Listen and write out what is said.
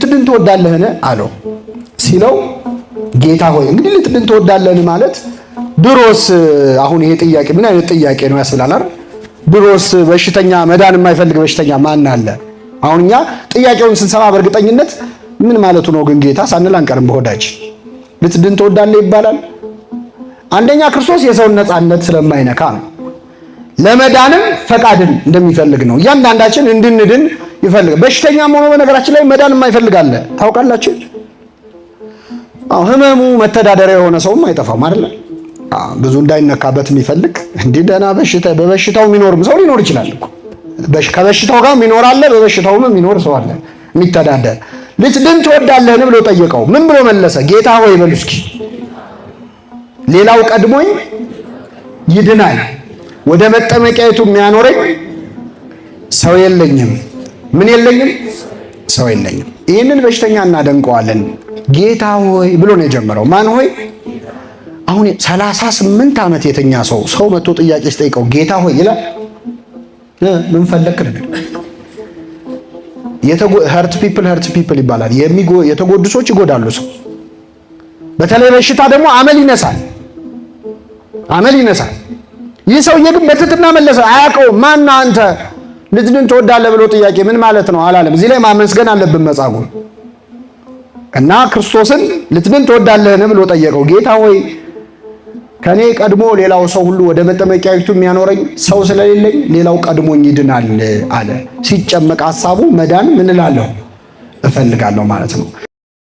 ልትድን ትወዳለህን አለው። ሲለው ጌታ ሆይ እንግዲህ ልትድን ትወዳለህን ማለት ድሮስ አሁን ይሄ ጥያቄ ምን አይነት ጥያቄ ነው ያስብላል አይደል? ድሮስ በሽተኛ መዳን የማይፈልግ በሽተኛ ማን አለ? አሁን እኛ ጥያቄውን ስንሰማ በእርግጠኝነት ምን ማለቱ ነው ግን ጌታ ሳንል አንቀርም። በሆዳችን ልትድን ትወዳለህ ይባላል። አንደኛ ክርስቶስ የሰውን ነፃነት ስለማይነካ ነው። ለመዳንም ፈቃድን እንደሚፈልግ ነው። እያንዳንዳችን እንድንድን ይፈልጋል። በሽተኛም ሆኖ በነገራችን ላይ መዳን የማይፈልግ አለ። ታውቃላችሁ? ህመሙ መተዳደሪያ የሆነ ሰውም አይጠፋም አይደል? ብዙ እንዳይነካበት የሚፈልግ እንዲህ ደህና በበሽታው የሚኖርም ሰው ሊኖር ይችላል እኮ። ከበሽታው ጋር የሚኖር አለ፣ በበሽታውም የሚኖር ሰው አለ የሚተዳደር። ልትድን ትወዳለህን ብሎ ጠየቀው። ምን ብሎ መለሰ? ጌታ ሆይ በሉ እስኪ ሌላው ቀድሞኝ ይድናል፣ ወደ መጠመቂያይቱ የሚያኖረኝ ሰው የለኝም። ምን የለኝም? ሰው የለኝም። ይህንን በሽተኛ እናደንቀዋለን። ጌታ ሆይ ብሎ ነው የጀመረው። ማን ሆይ? አሁን 38 ዓመት የተኛ ሰው መጥቶ ጥያቄ ሲጠይቀው ጌታ ሆይ ይላል። ምን ፈለክ ነው? ሀርት ፒፕል ይባላል። የተጎዱ ሰዎች ይጎዳሉ ሰው። በተለይ በሽታ ደግሞ አመል ይነሳል። ይህ ሰውዬ ግን በትህትና መለሰ። አያውቀውም። ማን አንተ ልትድን ትወዳለህ ብሎ ጥያቄ ምን ማለት ነው አላለም። እዚህ ላይ ማመስገን አለብን መጻጉዕ እና ክርስቶስን ልትድን ትወዳለህን ብሎ ጠየቀው። ጌታ ሆይ ከኔ ቀድሞ ሌላው ሰው ሁሉ ወደ መጠመቂያይቱ የሚያኖረኝ ሰው ስለሌለኝ ሌላው ቀድሞኝ ይድናል አለ። ሲጨመቅ ሐሳቡ መዳን ምን እላለሁ እፈልጋለሁ ማለት ነው።